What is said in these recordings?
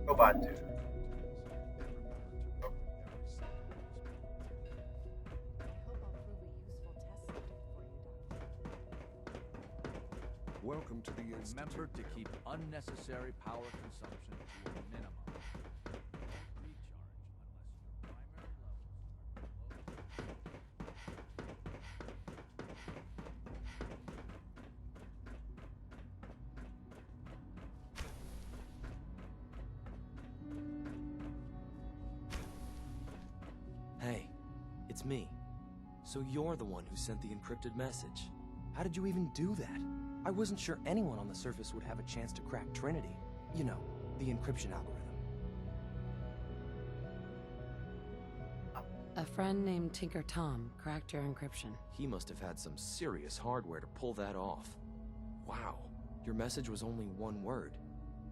Robot dude. Welcome to the Institute. Remember to keep unnecessary power consumption to a minimum. Hey, it's me. So you're the one who sent the encrypted message. How did you even do that? I wasn't sure anyone on the surface would have a chance to crack Trinity. You know, the encryption algorithm. A friend named Tinker Tom cracked your encryption. He must have had some serious hardware to pull that off. Wow, your message was only one word.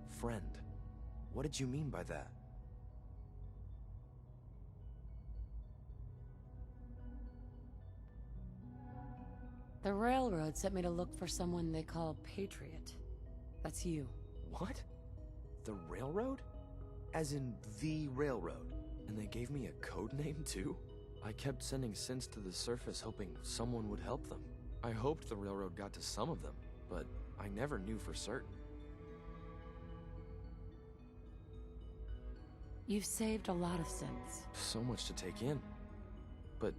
Friend. What did you mean by that? The railroad sent me to look for someone they call Patriot. That's you. What? The railroad? As in the railroad? And they gave me a code name too? I kept sending synths to the surface hoping someone would help them. I hoped the railroad got to some of them, but I never knew for certain. You've saved a lot of synths. So much to take in. But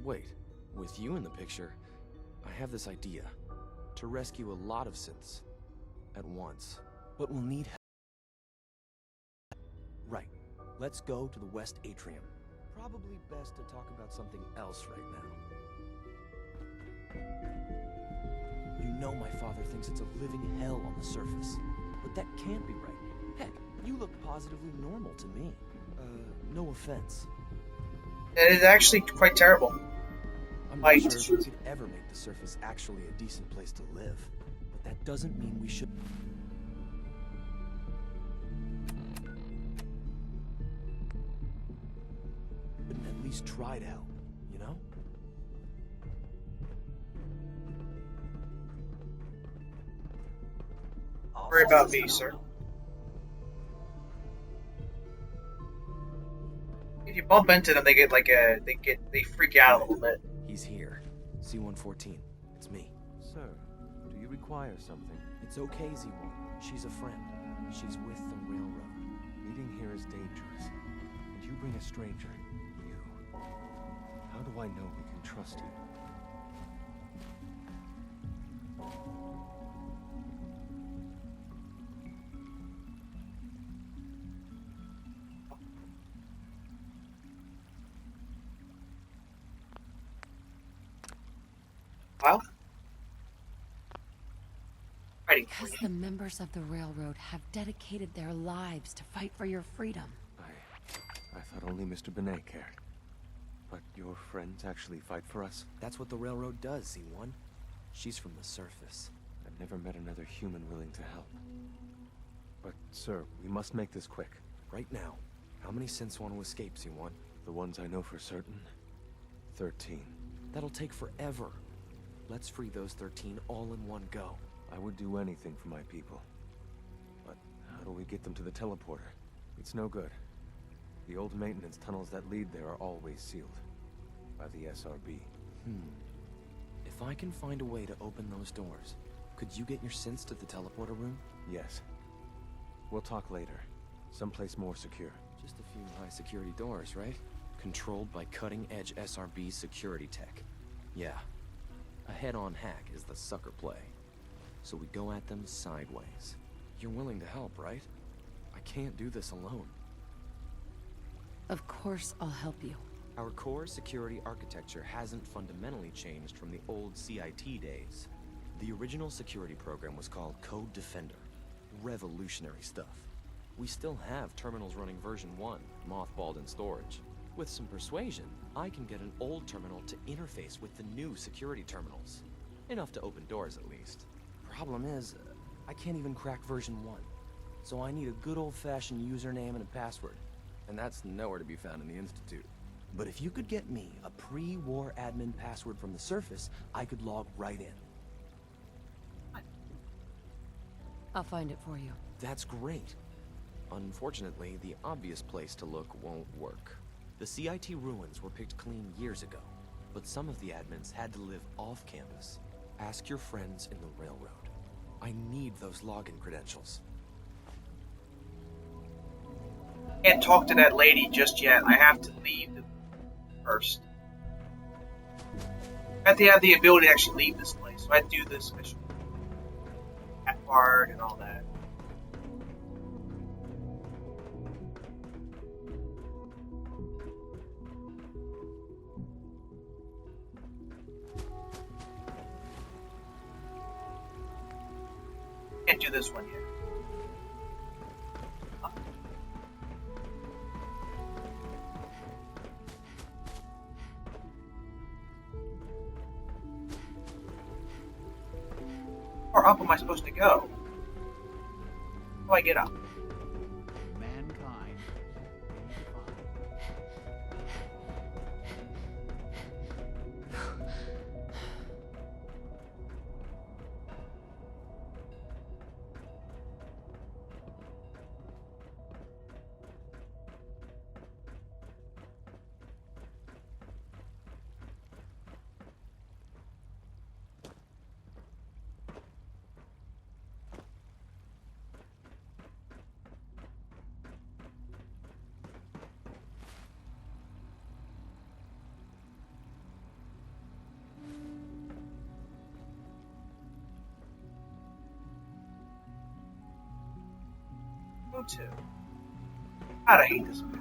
wait, with you in the picture, I have this idea. To rescue a lot of synths at once. But we'll need help. Right. Let's go to the West Atrium. Probably best to talk about something else right now. You know my father thinks it's a living hell on the surface. But that can't be right. Heck, you look positively normal to me. No offense. It is actually quite terrible. I'm not sure if we could ever make the surface actually a decent place to live. But that doesn't mean we should... Wouldn't at least try to help, you know? Worry about me, sir. If you bump into them, they get like they freak out a little bit. He's here. C-114. It's me. Sir, do you require something? It's okay, Z-1. She's a friend. She's with the railroad. Meeting here is dangerous. And you bring a stranger. You. How do I know we can trust you? Well, fighting for Because you. the members of the railroad have dedicated their lives to fight for your freedom. I thought only Mr. Benet cared. But your friends actually fight for us? That's what the railroad does, Z-1. She's from the surface. I've never met another human willing to help. But, sir, we must make this quick. Right now, how many synths want to escape, Z-1? The ones I know for certain, 13. That'll take forever. Let's free those 13 all in one go. I would do anything for my people. But how do we get them to the teleporter? It's no good. The old maintenance tunnels that lead there are always sealed. By the SRB. If I can find a way to open those doors, could you get your synths to the teleporter room? Yes. We'll talk later. Someplace more secure. Just a few high security doors, right? Controlled by cutting-edge SRB security tech. Yeah. A head-on hack is the sucker play. So we go at them sideways. You're willing to help, right? I can't do this alone. Of course I'll help you. Our core security architecture hasn't fundamentally changed from the old CIT days. The original security program was called Code Defender. Revolutionary stuff. We still have terminals running version 1, mothballed in storage. With some persuasion, I can get an old terminal to interface with the new security terminals. Enough to open doors, at least. Problem is, I can't even crack version 1. So I need a good old-fashioned username and a password. And that's nowhere to be found in the Institute. But if you could get me a pre-war admin password from the surface, I could log right in. I'll find it for you. That's great. Unfortunately, the obvious place to look won't work. The CIT ruins were picked clean years ago, but some of the admins had to live off campus. Ask your friends in the railroad. I need those login credentials. Can't talk to that lady just yet. I have to leave first. I have to have the ability to actually leave this place, so I do this mission. That part and all that. Can't do this one yet. How far up am I supposed to go? How do I get up? Mankind. Go to. God, I hate this map.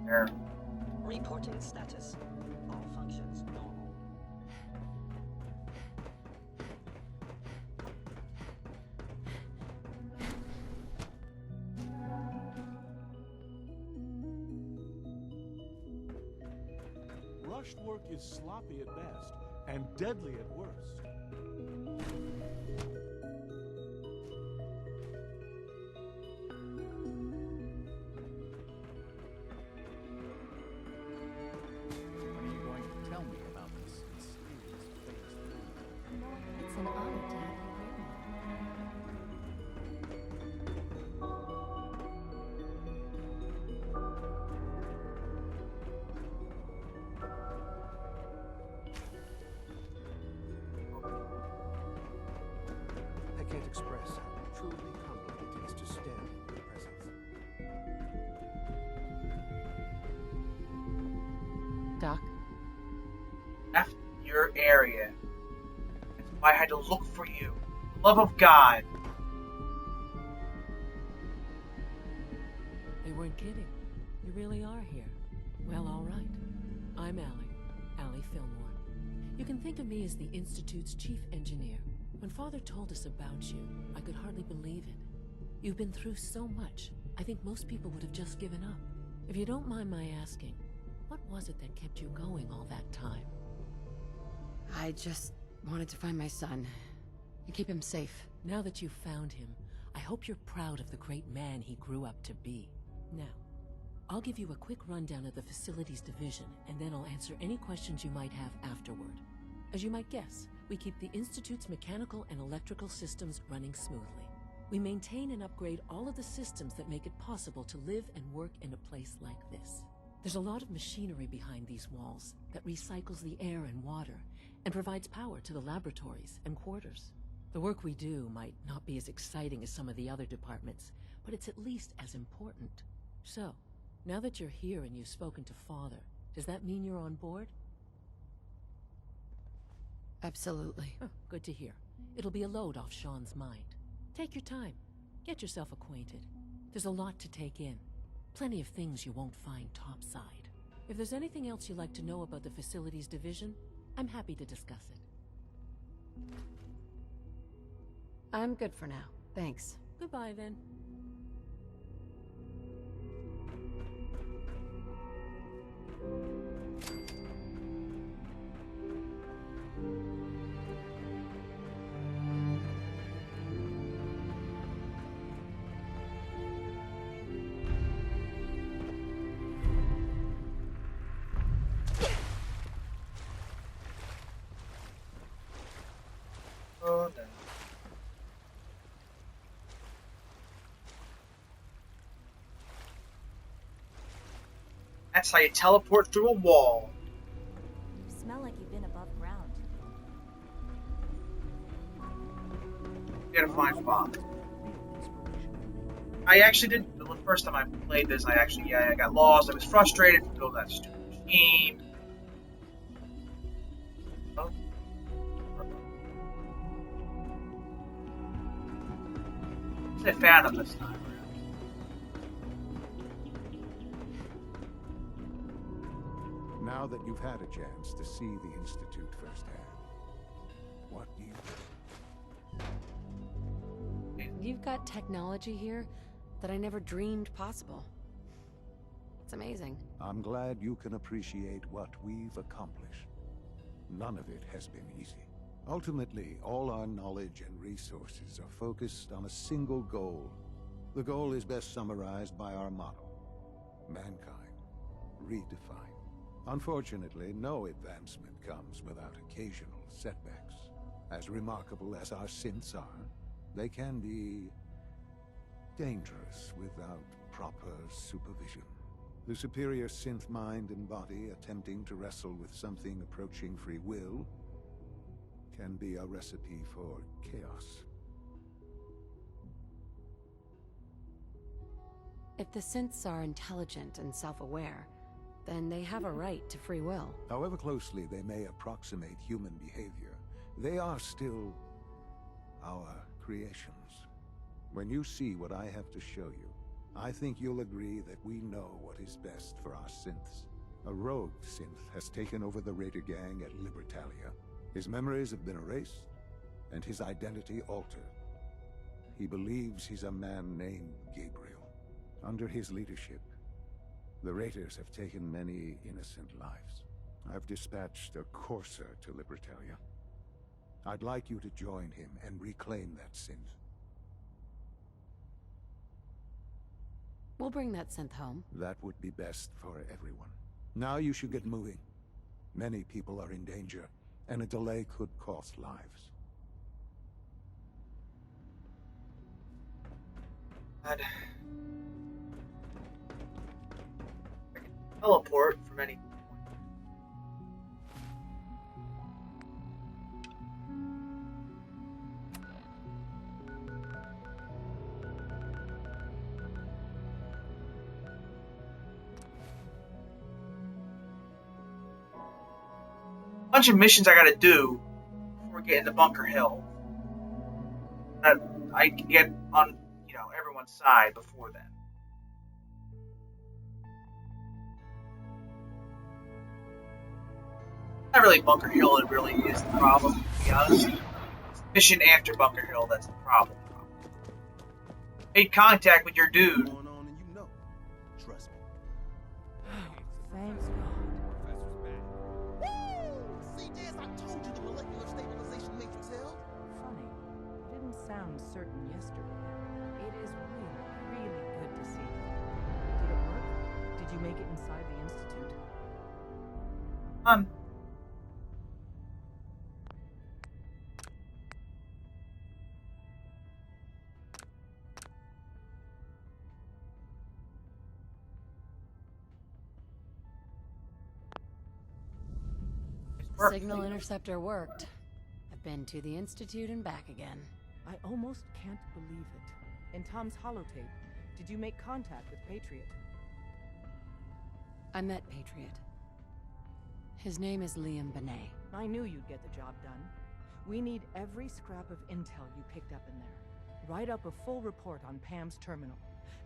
There. Reporting status. All functions normal. Rushed work is sloppy at best and deadly at worst. When are you going to tell me about this mysterious phase 3? It's an honor to have you here. I can't express how truly humbling it is to stand in your presence. Doc? Left your area. That's why I had to look for you. The love of God. They weren't kidding. You really are here. Well, all right. I'm Allie Fillmore. You can think of me as the Institute's chief engineer. When Father told us about you, I could hardly believe it. You've been through so much, I think most people would have just given up. If you don't mind my asking, what was it that kept you going all that time? I just wanted to find my son and keep him safe. Now that you've found him, I hope you're proud of the great man he grew up to be. Now, I'll give you a quick rundown of the Facilities Division, and then I'll answer any questions you might have afterward. As you might guess, we keep the Institute's mechanical and electrical systems running smoothly. We maintain and upgrade all of the systems that make it possible to live and work in a place like this. There's a lot of machinery behind these walls that recycles the air and water and provides power to the laboratories and quarters. The work we do might not be as exciting as some of the other departments, but it's at least as important. So, now that you're here and you've spoken to Father, does that mean you're on board? Absolutely. Oh, good to hear. It'll be a load off Sean's mind. Take your time. Get yourself acquainted. There's a lot to take in. Plenty of things you won't find topside. If there's anything else you'd like to know about the Facilities Division, I'm happy to discuss it. I'm good for now. Thanks. Goodbye, then. That's how you teleport through a wall. You smell like you've been above ground. Gotta find Bob. I actually did, the first time I played this, I got lost. I was frustrated to build that stupid machine. Oh. I found him this time. Now that you've had a chance to see the Institute firsthand, what do you think? You've got technology here that I never dreamed possible. It's amazing. I'm glad you can appreciate what we've accomplished. None of it has been easy. Ultimately, all our knowledge and resources are focused on a single goal. The goal is best summarized by our motto: mankind, redefined. Unfortunately, no advancement comes without occasional setbacks. As remarkable as our synths are, they can be dangerous without proper supervision. The superior synth mind and body attempting to wrestle with something approaching free will can be a recipe for chaos. If the synths are intelligent and self-aware, then they have a right to free will. However closely they may approximate human behavior, they are still our creations. When you see what I have to show you, I think you'll agree that we know what is best for our synths. A rogue synth has taken over the Raider gang at Libertalia. His memories have been erased, and his identity altered. He believes he's a man named Gabriel. Under his leadership, the Raiders have taken many innocent lives. I've dispatched a courser to Libertalia. I'd like you to join him and reclaim that synth. We'll bring that synth home. That would be best for everyone. Now you should get moving. Many people are in danger, and a delay could cost lives. God. I can teleport from any point. Bunch of missions I gotta do before we get into Bunker Hill. I can get on, everyone's side before then. Not really Bunker Hill, it really is the problem, to be honest. It's the mission after Bunker Hill that's the problem. Made contact with your dude. Going on and you know. Trust me. Thanks God. I told you the molecular stabilization matrix held. Funny. You didn't sound certain yesterday. It is really good to see you. Did it work? Did you make it inside the Institute? Signal interceptor worked. I've been to the Institute and back again. I almost can't believe it. In Tom's holotape, did you make contact with Patriot? I met Patriot. His name is Liam Benet. I knew you'd get the job done. We need every scrap of intel you picked up in there. Write up a full report on Pam's terminal.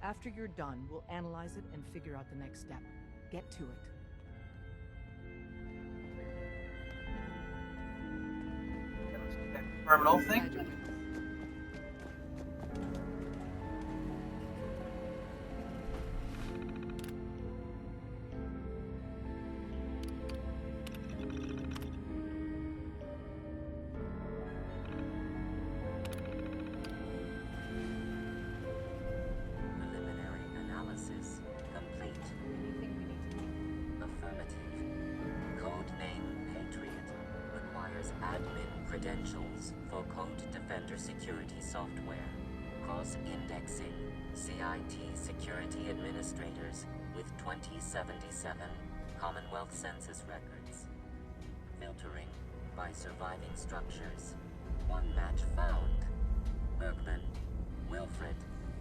After you're done, we'll analyze it and figure out the next step. Get to it. That terminal thing. Preliminary analysis complete. Anything we need to know? Affirmative. Codename Patriot requires admin credentials for Code Defender security software. Cross-indexing CIT security administrators with 2077 Commonwealth Census records. Filtering by surviving structures. One match found. Bergman. Wilfred.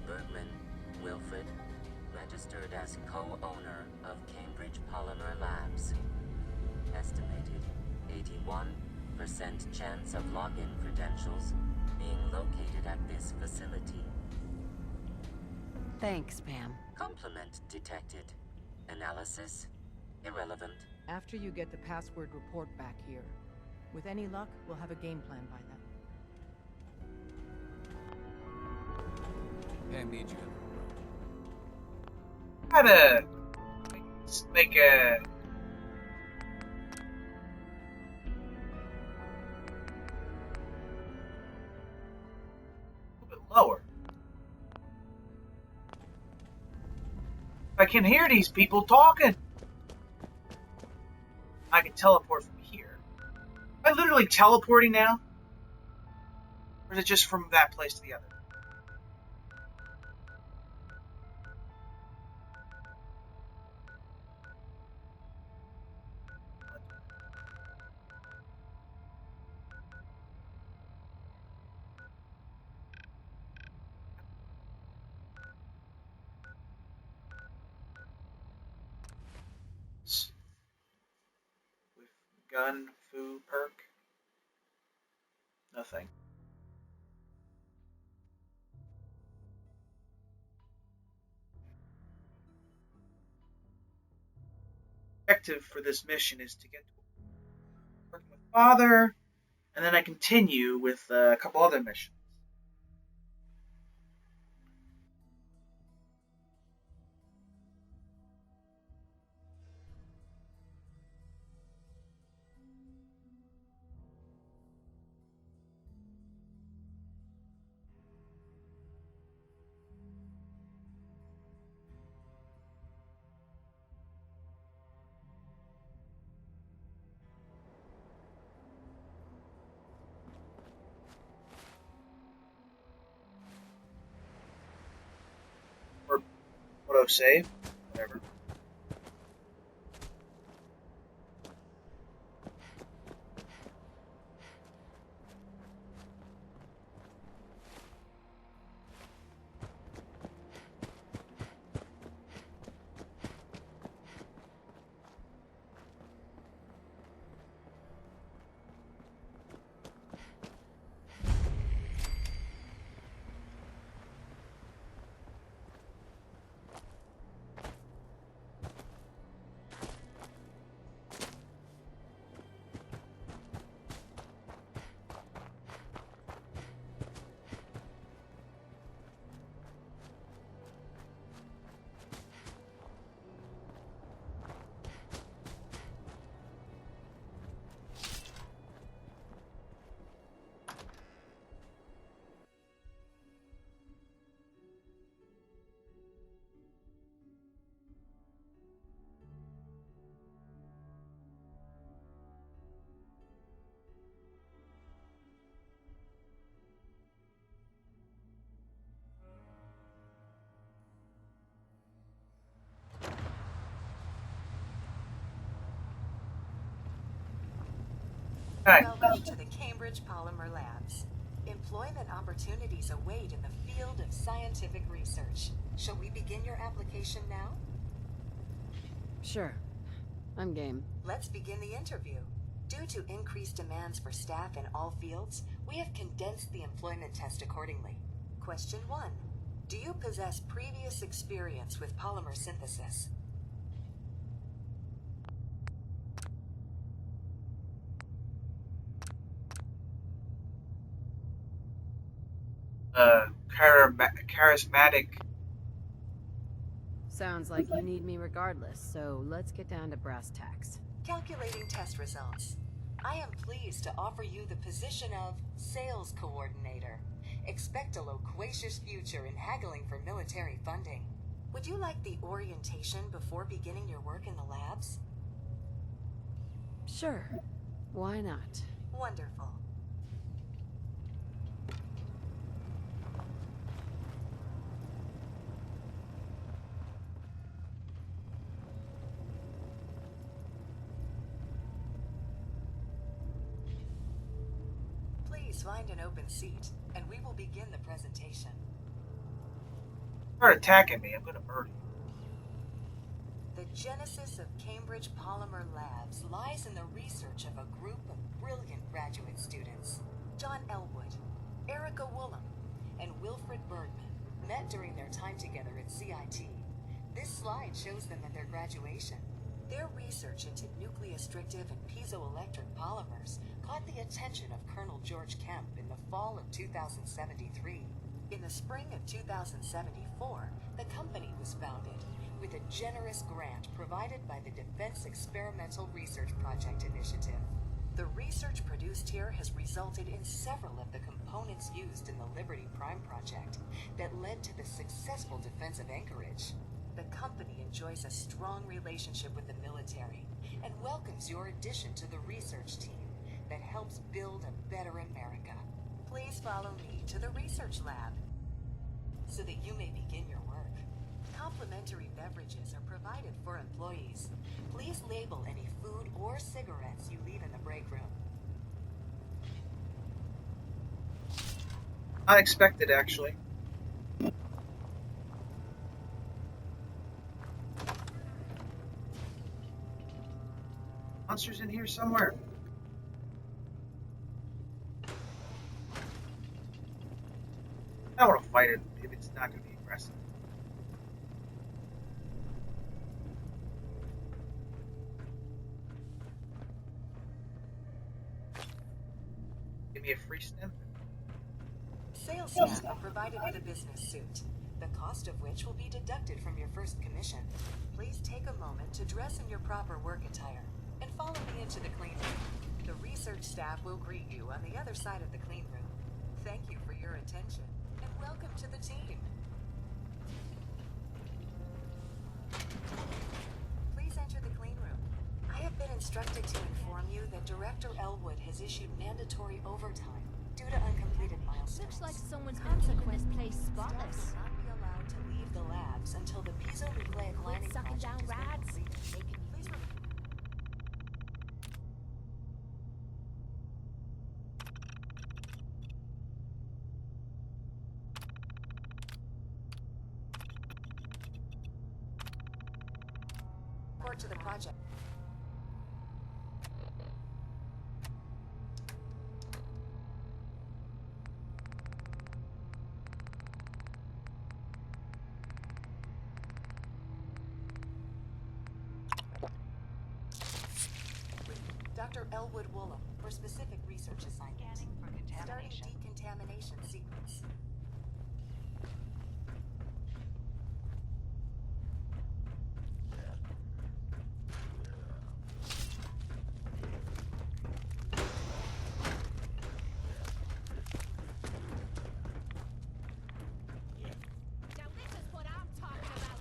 Bergman. Wilfred. Registered as co-owner of Cambridge Polymer Labs. Estimated 81% chance of login credentials being located at this facility. Thanks, Pam. Complement detected. Analysis irrelevant. After you get the password report back here. With any luck, we'll have a game plan by then. Pam needs you. Gotta make a little bit lower. I can hear these people talking. I can teleport from here. Am I literally teleporting now? Or is it just from that place to the other? With gun, foo, perk. Nothing. Objective for this mission is to get to working with Father, and then I continue with a couple other missions. Or auto save, whatever. Hi. Welcome to the Cambridge Polymer Labs. Employment opportunities await in the field of scientific research. Shall we begin your application now? Sure. I'm game. Let's begin the interview. Due to increased demands for staff in all fields, we have condensed the employment test accordingly. Question 1. Do you possess previous experience with polymer synthesis? Charismatic. Sounds like you need me regardless, so let's get down to brass tacks. Calculating test results. I am pleased to offer you the position of Sales Coordinator. Expect a loquacious future in haggling for military funding. Would you like the orientation before beginning your work in the labs? Sure. Why not? Wonderful. Please find an open seat, and we will begin the presentation. Start attacking me, I'm gonna murder you. The genesis of Cambridge Polymer Labs lies in the research of a group of brilliant graduate students. John Elwood, Erica Woolham, and Wilfred Bergman met during their time together at CIT. This slide shows them at their graduation. Their research into nucleostrictive and piezoelectric polymers caught the attention of Colonel George Kemp in the fall of 2073. In the spring of 2074, the company was founded, with a generous grant provided by the Defense Experimental Research Project Initiative. The research produced here has resulted in several of the components used in the Liberty Prime project that led to the successful defense of Anchorage. The company enjoys a strong relationship with the military and welcomes your addition to the research team that helps build a better America. Please follow me to the research lab so that you may begin your work. Complimentary beverages are provided for employees. Please label any food or cigarettes you leave in the break room. Unexpected, actually. Monsters in here somewhere. I don't want to fight it if it's not going to be aggressive. Give me a free stim. Sales staff are provided with a business suit, the cost of which will be deducted from your first commission. Please take a moment to dress in your proper work attire and follow me into the clean room. The research staff will greet you on the other side of the clean room. Thank you for your attention and welcome to the team. Please enter the clean room. I have been instructed to inform you that Director Elwood has issued mandatory overtime due to uncompleted milestones. Looks like someone's been keeping this place spotless. Staff will not be allowed to leave the labs until the piezonucleic lining sucking project down has been rads. completed. Please report to the project. Dr. Elwood Woolham for specific research assignment. Starting decontamination sequence. Now this is what I'm talking about.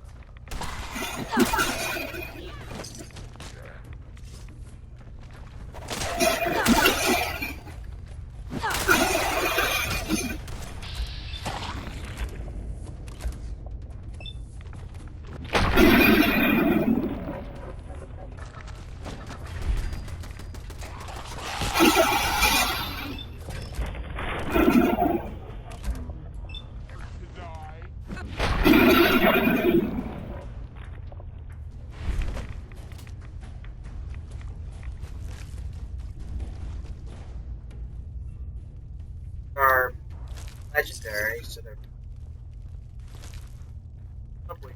Are legendary, so they're probably.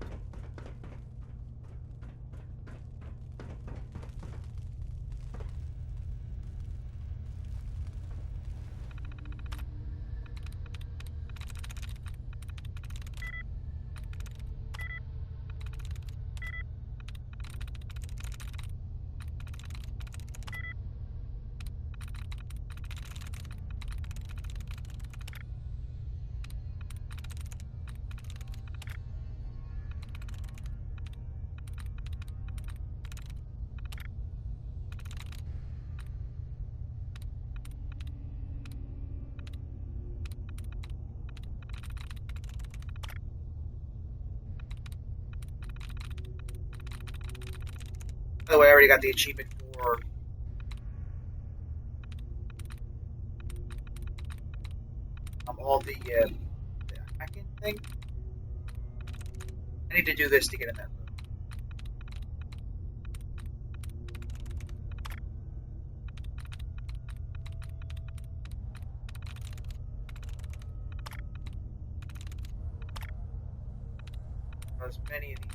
By the way, I already got the achievement for all the hacking thing. I need to do this to get in that room. As many of these.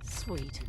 Sweet.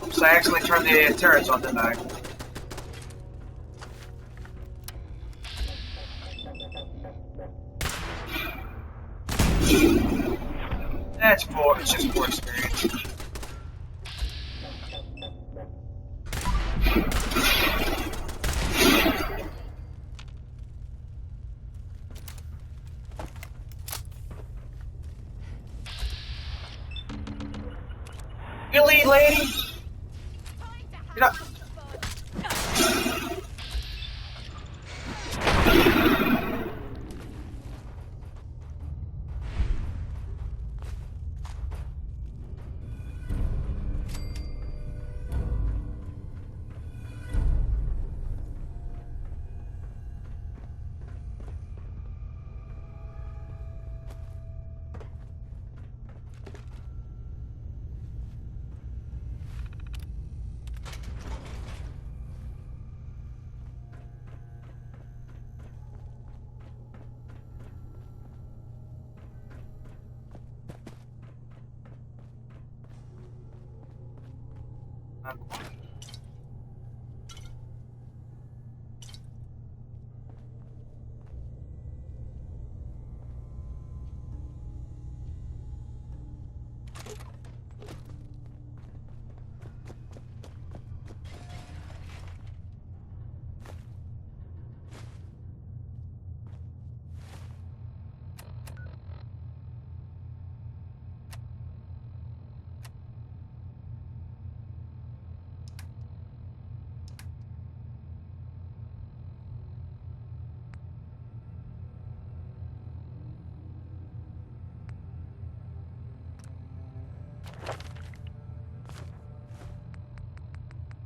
Oops, I accidentally turned the turrets on, didn't I? It's just more experience. Really, lady? You know, not quite.